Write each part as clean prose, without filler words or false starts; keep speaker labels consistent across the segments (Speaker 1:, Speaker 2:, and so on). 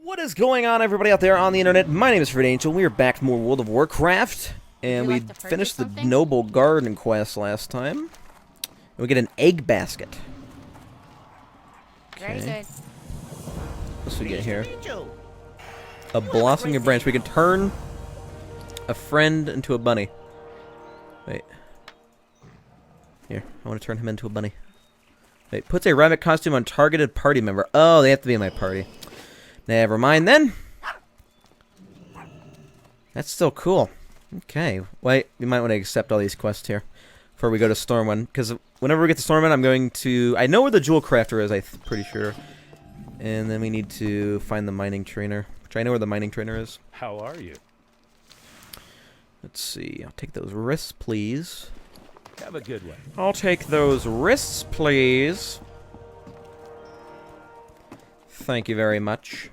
Speaker 1: What is going on, everybody out there on the internet? My name is FearedAngel. We are back to more World of Warcraft, and we finished the Noble Garden quest last time. And we get an egg basket.
Speaker 2: Very good.
Speaker 1: What's we get here? A blossoming branch. We can turn a friend into a bunny. Wait. Here, I want to turn him into a bunny. Wait, puts a rabbit costume on targeted party member. Oh, they have to be in my party. Never mind then. That's still cool. Okay. Wait, we might want to accept all these quests here before we go to Stormwind. Because whenever we get to Stormwind, I'm going to... I know where the Jewel Crafter is, I'm pretty sure. And then we need to find the mining trainer. Which I know where the mining trainer is.
Speaker 3: How are you?
Speaker 1: Let's see. I'll take those wrists, please.
Speaker 3: Have a good one.
Speaker 1: I'll take those wrists, please. Thank you very much.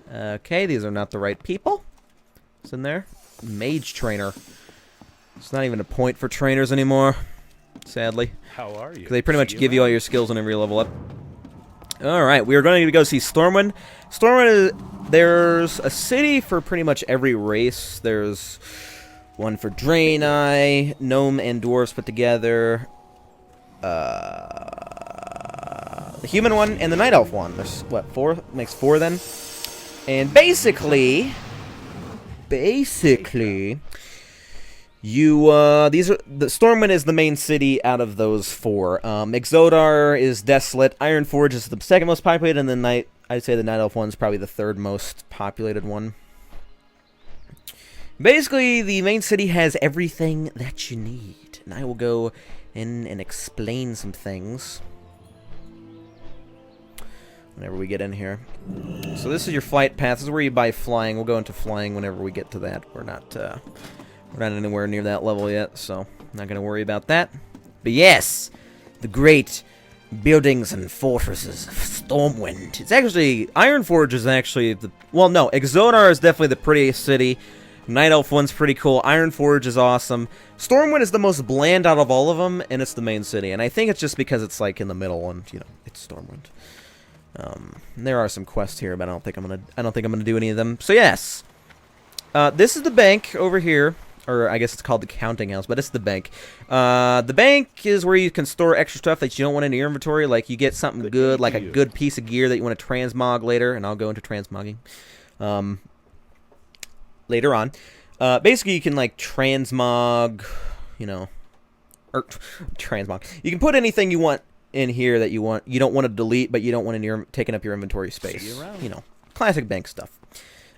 Speaker 1: Okay, these are not the right people. What's in there? Mage trainer. It's not even a point for trainers anymore, sadly.
Speaker 3: How are you?
Speaker 1: 'Cause they pretty much give you all your skills whenever you level up. Alright, we are going to go see Stormwind. Stormwind is... There's a city for pretty much every race. There's one for Draenei, Gnome and Dwarves put together. The human one and the Night Elf one. There's, what, 4? Makes 4 then? And basically, you, these are, the Stormwind is the main city out of those 4. Exotar is desolate, Ironforge is the second most populated, and then I'd say the Night Elf one's probably the third most populated one. Basically, the main city has everything that you need, and I will go in and explain some things whenever we get in here. So this is your flight path. This is where you buy flying. We'll go into flying whenever we get to that. We're not anywhere near that level yet, so not going to worry about that. But yes, the great buildings and fortresses of Stormwind. It's actually, Ironforge is actually the, well, no, Exotar is definitely the prettiest city. Night Elf one's pretty cool. Ironforge is awesome. Stormwind is the most bland out of all of them, and it's the main city. And I think it's just because it's like in the middle, and you know, it's Stormwind. There are some quests here, but I don't think I'm gonna do any of them. So yes, this is the bank over here, or I guess it's called the counting house, but it's the bank. The bank is where you can store extra stuff that you don't want in your inventory. Like you get something good, like a good piece of gear that you want to transmog later, and I'll go into transmogging later on. Basically, you can like transmog, you know, or transmog. You can put anything you want in here that you don't want to delete, but you don't want in taking up your inventory space. You know, classic bank stuff.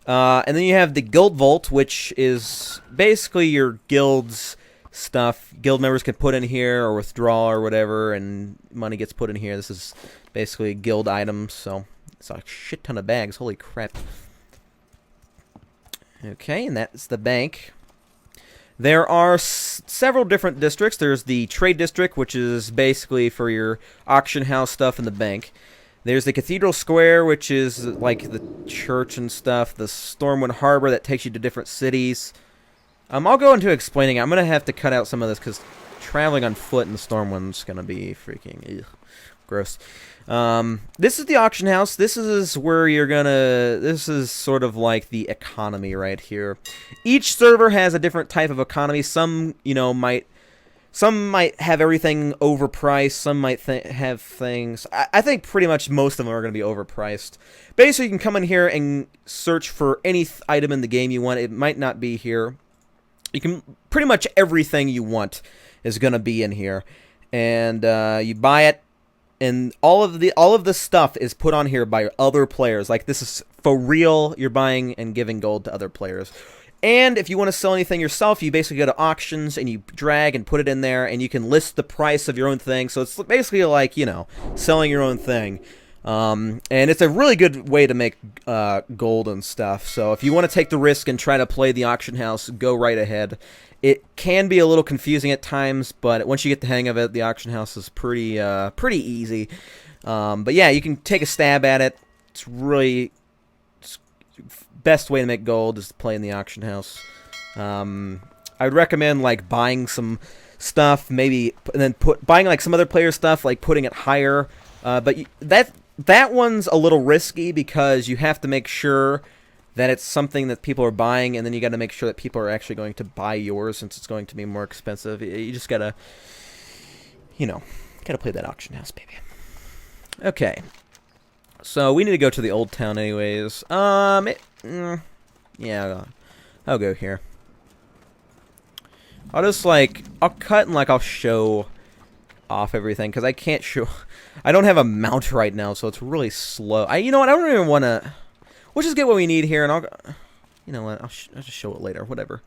Speaker 1: And then you have the Guild Vault, which is basically your guild's stuff. Guild members can put in here or withdraw or whatever, and money gets put in here. This is basically guild items, so it's a shit ton of bags. Holy crap. Okay, and that's the bank. There are several different districts. There's the Trade District, which is basically for your auction house stuff in the bank. There's the Cathedral Square, which is like the church and stuff. The Stormwind Harbor that takes you to different cities. I'll go into explaining. I'm going to have to cut out some of this because traveling on foot in the Stormwind's going to be freaking gross. This is the auction house. This is where you're gonna... This is sort of like the economy right here. Each server has a different type of economy. Some, you know, some might have everything overpriced. Some might have things... I think pretty much most of them are going to be overpriced. Basically, you can come in here and search for any item in the game you want. It might not be here. You can... Pretty much everything you want is going to be in here. And you buy it. And all of the stuff is put on here by other players. Like, this is for real. You're buying and giving gold to other players. And if you want to sell anything yourself, you basically go to auctions and you drag and put it in there, and you can list the price of your own thing. So it's basically like, you know, selling your own thing. And it's a really good way to make gold and stuff. So if you want to take the risk and try to play the auction house, go right ahead. It can be a little confusing at times, but once you get the hang of it, the auction house is pretty easy. But yeah, you can take a stab at it. It's really best way to make gold is to play in the auction house. I would recommend like buying some stuff, maybe, and then buying like some other player stuff, like putting it higher. But that one's a little risky because you have to make sure that it's something that people are buying, and then you got to make sure that people are actually going to buy yours since it's going to be more expensive. You just gotta, gotta play that auction house, baby. Okay, so we need to go to the old town, anyways. Yeah, I'll go here. I'll cut and I'll show off everything because I can't show. I don't have a mount right now, so it's really slow. You know what? I don't even want to. We'll just get what we need here, and you know what? I'll just show it later. Whatever.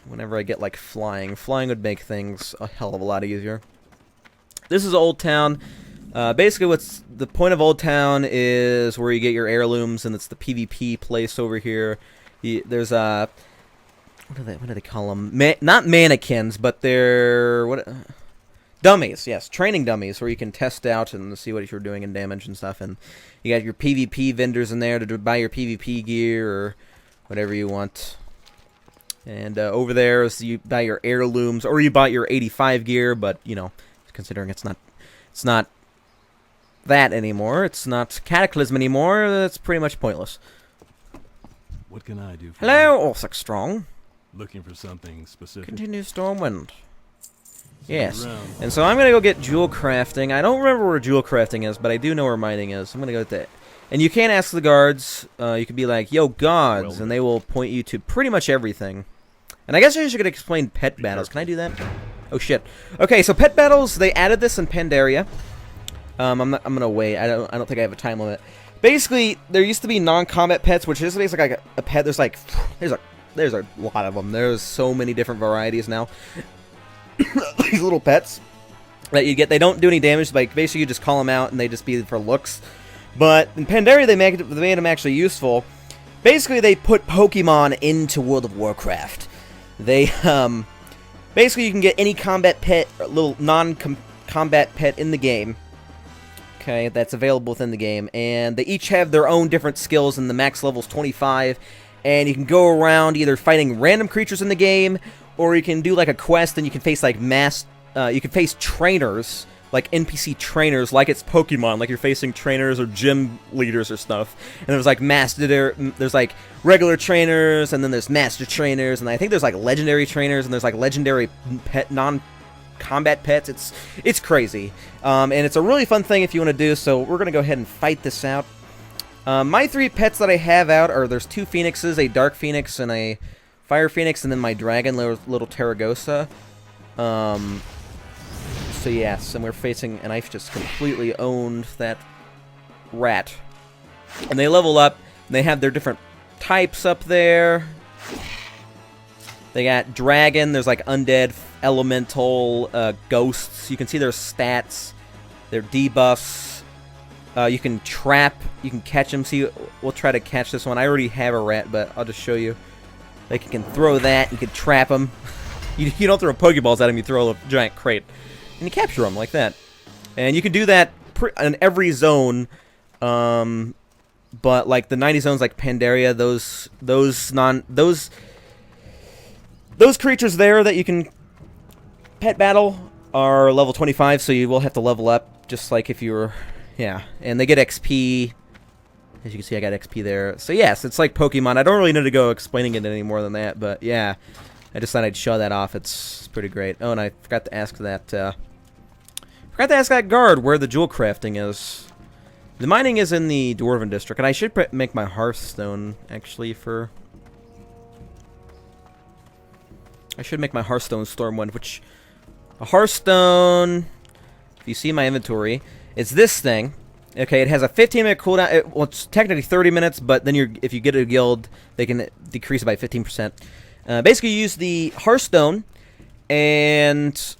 Speaker 1: Whenever I get, flying. Flying would make things a hell of a lot easier. This is Old Town. Basically, what's the point of Old Town is where you get your heirlooms, and it's the PvP place over here. There's what do they call them? Not mannequins, but they're dummies. Yes, training dummies, where you can test out and see what you're doing in damage and stuff. And you got your PvP vendors in there to buy your PvP gear or whatever you want. And over there is you buy your heirlooms, or you buy your 85 gear. But considering it's not that anymore, it's not Cataclysm anymore. That's pretty much pointless.
Speaker 3: What can I do for
Speaker 1: Hello,
Speaker 3: you?
Speaker 1: Orsic Strong.
Speaker 3: Looking for something specific.
Speaker 1: Continue Stormwind. Yes.
Speaker 3: Around.
Speaker 1: And so I'm going to go get jewel crafting. I don't remember where jewel crafting is, but I do know where mining is. I'm going to go with that. And you can ask the guards. You could be like, yo, gods, and they will point you to pretty much everything. And I guess I should explain pet battles. Can I do that? Oh, shit. Okay, so pet battles, they added this in Pandaria. I'm going to wait. I don't think I have a time limit. Basically, there used to be non-combat pets, which is basically like a pet. There's a lot of them. There's so many different varieties now. These little pets that you get, they don't do any damage. Basically, you just call them out, and they just be for looks. But in Pandaria, they made them actually useful. Basically, they put Pokemon into World of Warcraft. They basically you can get any combat pet, or little non-combat pet in the game. Okay, that's available within the game, and they each have their own different skills, and the max level's 25. And you can go around either fighting random creatures in the game, or you can do a quest, and you can face you can face trainers, like NPC trainers, like it's Pokemon, like you're facing trainers or gym leaders or stuff. And there's there's regular trainers, and then there's master trainers, and I think there's legendary trainers, and there's legendary pet non-combat pets. It's crazy, and it's a really fun thing if you want to do. So we're gonna go ahead and fight this out. My 3 pets that I have out are, there's 2 phoenixes, a dark phoenix and a fire phoenix, and then my dragon, little Terragosa. So yes, and we're facing, and I've just completely owned that rat. And they level up, and they have their different types up there. They got dragon, there's undead, elemental, ghosts. You can see their stats, their debuffs. You can trap, you can catch them. See, we'll try to catch this one. I already have a rat, but I'll just show you. You can throw that, you can trap them. You don't throw Pokeballs at them, you throw a giant crate. And you capture them like that. And you can do that in every zone. But the 90 zones like Pandaria, those creatures there that you can pet battle are level 25, so you will have to level up, just like if you were... Yeah, and they get XP. As you can see, I got XP there. So yes, it's like Pokemon. I don't really need to go explaining it any more than that, but yeah. I just thought I'd show that off. It's pretty great. Oh, and I forgot to ask that, guard where the jewel crafting is. The mining is in the Dwarven District, and I should make my Hearthstone, actually, for... I should make my Hearthstone Stormwind, which... A Hearthstone... If you see my inventory... It's this thing. Okay, it has a 15-minute cooldown. Well, it's technically 30 minutes, but then if you get a guild, they can decrease it by 15%. Basically, you use the Hearthstone, and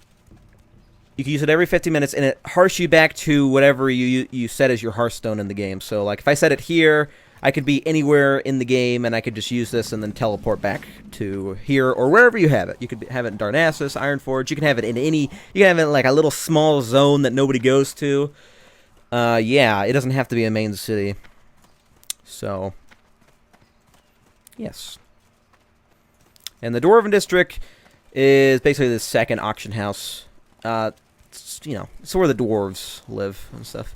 Speaker 1: you can use it every 15 minutes, and it hearths you back to whatever you set as your Hearthstone in the game. So, if I set it here, I could be anywhere in the game, and I could just use this and then teleport back to here or wherever you have it. You could have it in Darnassus, Ironforge. You can have it in any... You can have it in a little small zone that nobody goes to. Yeah, it doesn't have to be a main city. So, yes. And the Dwarven District, is basically the second auction house. It's, you know, it's where the dwarves live and stuff.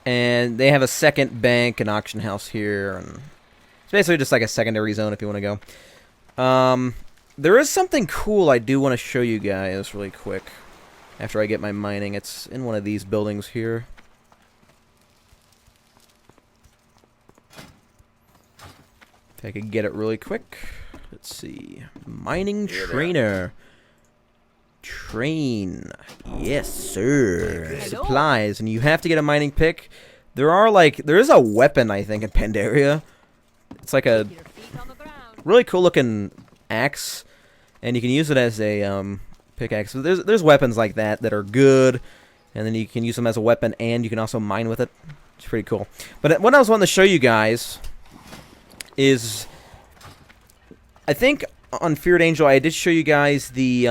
Speaker 1: And they have a second bank and auction house here, and it's basically just like a secondary zone if you want to go. There is something cool I do want to show you guys really quick after I get my mining. It's in one of these buildings here. If I could get it really quick. Let's see. Mining trainer. Train. Yes, sir.
Speaker 2: Hello.
Speaker 1: Supplies. And you have to get a mining pick. There is a weapon, I think, in Pandaria. It's like a
Speaker 2: Your feet on the ground.
Speaker 1: really cool looking axe. And you can use it as a pickaxe. So there's weapons like that that are good. And then you can use them as a weapon and you can also mine with it. It's pretty cool. But what I was wanting to show you guys is, I think on FearedAngel I did show you guys the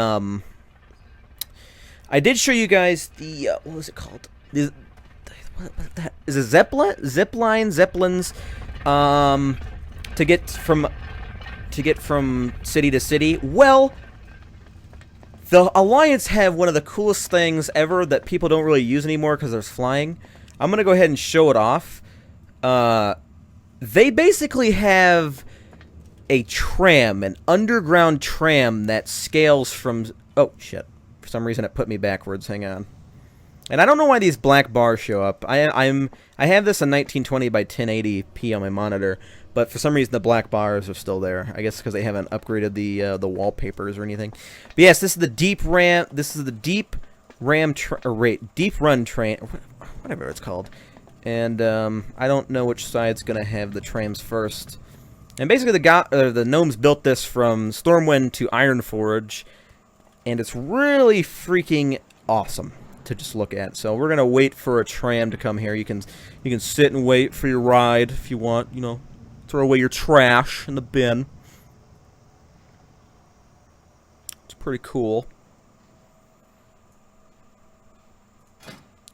Speaker 1: what was it called? Is it Zeppelins to get from city to city? Well, the Alliance have one of the coolest things ever that people don't really use anymore because there's flying. I'm gonna go ahead and show it off. They basically have a tram, an underground tram that scales from... Oh, shit. For some reason it put me backwards. Hang on. And I don't know why these black bars show up. I have this in 1920 by 1080p on my monitor, but for some reason the black bars are still there. I guess because they haven't upgraded the wallpapers or anything. But yes, this is the deep ram. This is the deep ram deep run train, whatever it's called. And I don't know which side's gonna have the trams first. And basically the gnomes built this from Stormwind to Ironforge, and it's really freaking awesome to just look at. So we're gonna wait for a tram to come here. You can sit and wait for your ride if you want. You know, throw away your trash in the bin. It's pretty cool.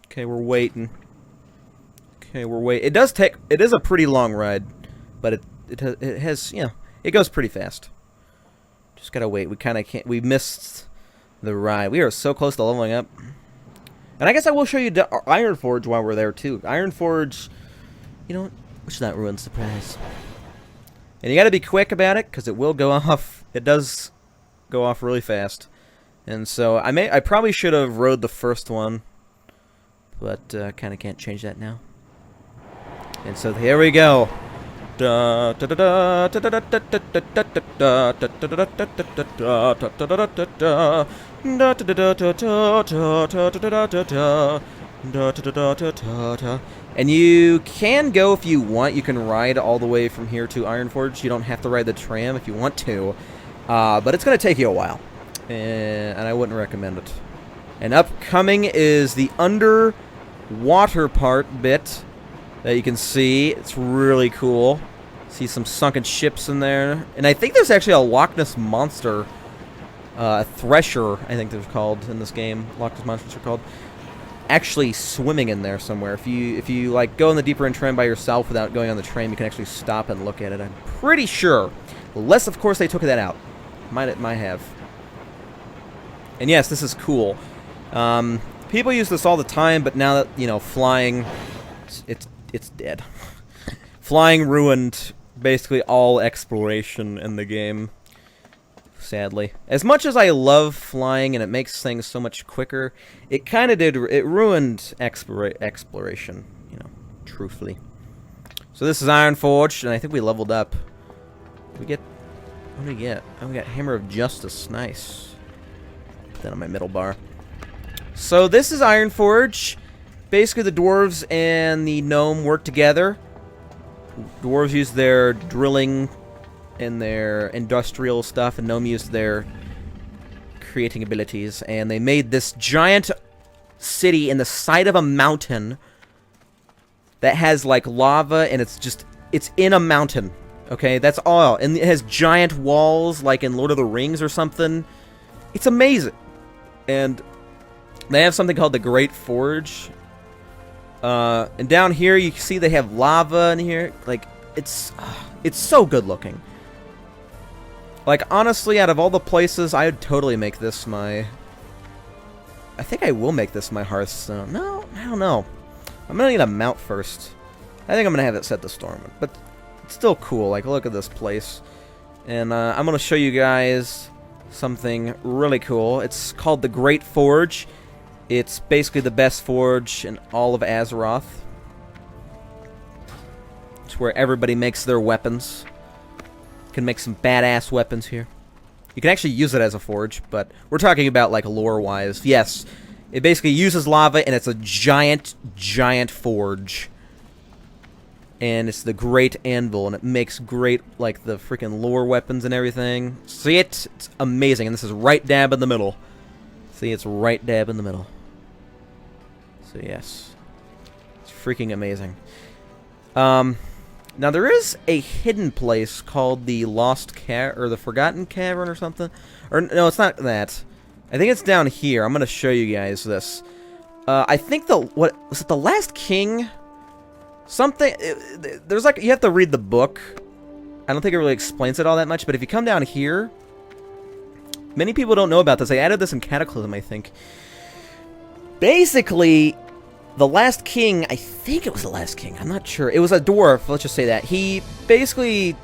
Speaker 1: Okay, we're waiting. Okay, we're waiting. It is a pretty long ride, but it has, you know, it goes pretty fast. Just gotta wait. We kind of can't. We missed the ride. We are so close to leveling up. And I guess I will show you Ironforge while we're there too. Ironforge, you know what? We should not ruin the surprise. And you gotta be quick about it because it will go off. It does go off really fast. And so I probably should have rode the first one, but kind of can't change that now. And so here we go. And you can go if you want. You can ride all the way from here to Ironforge. You don't have to ride the tram if you want to, but it's going to take you a while, and I wouldn't recommend it. And upcoming is the underwater part bit that you can see. It's really cool. See some sunken ships in there. And I think there's actually a Loch Ness monster, Thresher, I think they're called in this game. Loch Ness monsters are called. Actually swimming in there somewhere. If you like go in the deeper end tram by yourself without going on the train, you can actually stop and look at it. I'm pretty sure. Unless, of course, they took that out. Might have. And yes, this is cool. People use this all the time, but now that, you know, flying, it's dead. Flying ruined basically all exploration in the game, sadly. As much as I love flying and it makes things so much quicker, it kind of did. It ruined exploration, you know, truthfully. So this is Ironforge, and I think we leveled up. We get... What do we get? Oh, we got Hammer of Justice. Nice. Put that on my middle bar. So this is Ironforge. Basically, the dwarves and the gnome work together. Dwarves use their drilling and their industrial stuff, and gnome used their creating abilities. And they made this giant city in the side of a mountain that has like lava, and it's in a mountain. Okay, that's all. And it has giant walls like in Lord of the Rings or something. It's amazing. And they have something called the Great Forge. And down here you can see they have lava in here. Like, it's It's so good looking. Like, honestly, out of all the places, I would totally make this my... I think I will make this my Hearthstone. No, I don't know. I'm gonna need a mount first. I think I'm gonna have it set to Stormwind, but it's still cool. Like, look at this place. And I'm gonna show you guys something really cool. It's called the Great Forge. It's basically the best forge in all of Azeroth. It's where everybody makes their weapons. You can make some badass weapons here. You can actually use it as a forge, but we're talking about, like, lore-wise. Yes, it basically uses lava, and it's a giant, giant forge. And it's the Great Anvil, and it makes great, like, the freaking lore weapons and everything. See it? It's amazing, and this is right dab in the middle. See, it's right dab in the middle. So, yes. It's freaking amazing. Now, there is a hidden place called the Lost Cavern, or the Forgotten Cavern or something. Or, no, it's not that. I think it's down here. I'm going to show you guys this. I think what was it, the Last King? Something, there's like, you have to read the book. I don't think it really explains it all that much, but if you come down here, many people don't know about this. They added this in Cataclysm, I think. Basically, the Last King, I think it was the Last King, I'm not sure. It was a dwarf, let's just say that. He basically,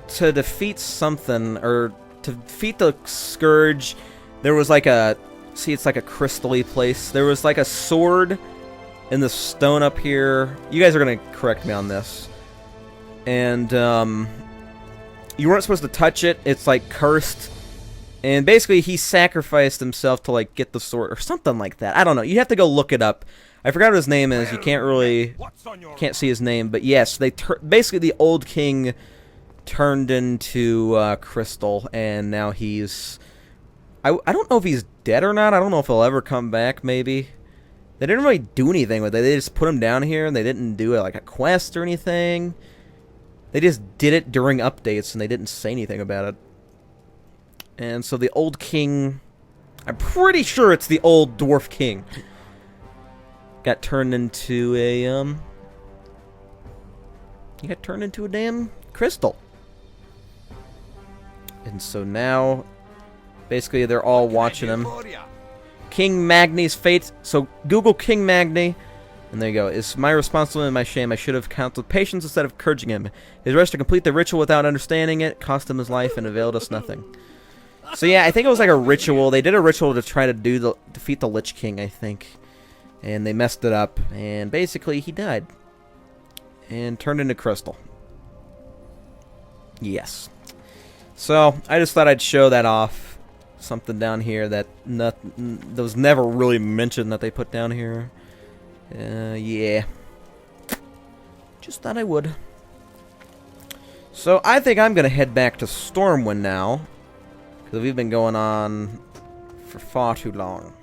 Speaker 1: to defeat something, or to defeat the Scourge, there was like a, see, it's like a crystal-y place. There was like a sword in the stone up here. You guys are going to correct me on this. And, you weren't supposed to touch it. It's, like, cursed. And basically, he sacrificed himself to, like, get the sword, or something like that. I don't know. You have to go look it up. I forgot what his name is. You can't really, can't see his name. But yes, they basically, the old king turned into, crystal. And now he's, I don't know if he's dead or not. I don't know if he'll ever come back, maybe. They didn't really do anything with it. They just put him down here, and they didn't do it like a quest or anything. They just did it during updates, and they didn't say anything about it. And so the old king, I'm pretty sure it's the old dwarf king, got turned into a, he got turned into a damn crystal. And so now, basically, they're all watching him. King Magni's fate. So Google King Magni, and there you go. It's my responsibility and my shame. I should have counseled patience instead of encouraging him. His rush to complete the ritual without understanding it cost him his life and availed us nothing. So yeah, I think it was like a ritual. They did a ritual to try to defeat the Lich King, I think, and they messed it up. And basically, he died and turned into crystal. Yes. So I just thought I'd show that off. Something down here that was never really mentioned that they put down here. Yeah. Just thought I would. So I think I'm going to head back to Stormwind now. Because we've been going on for far too long.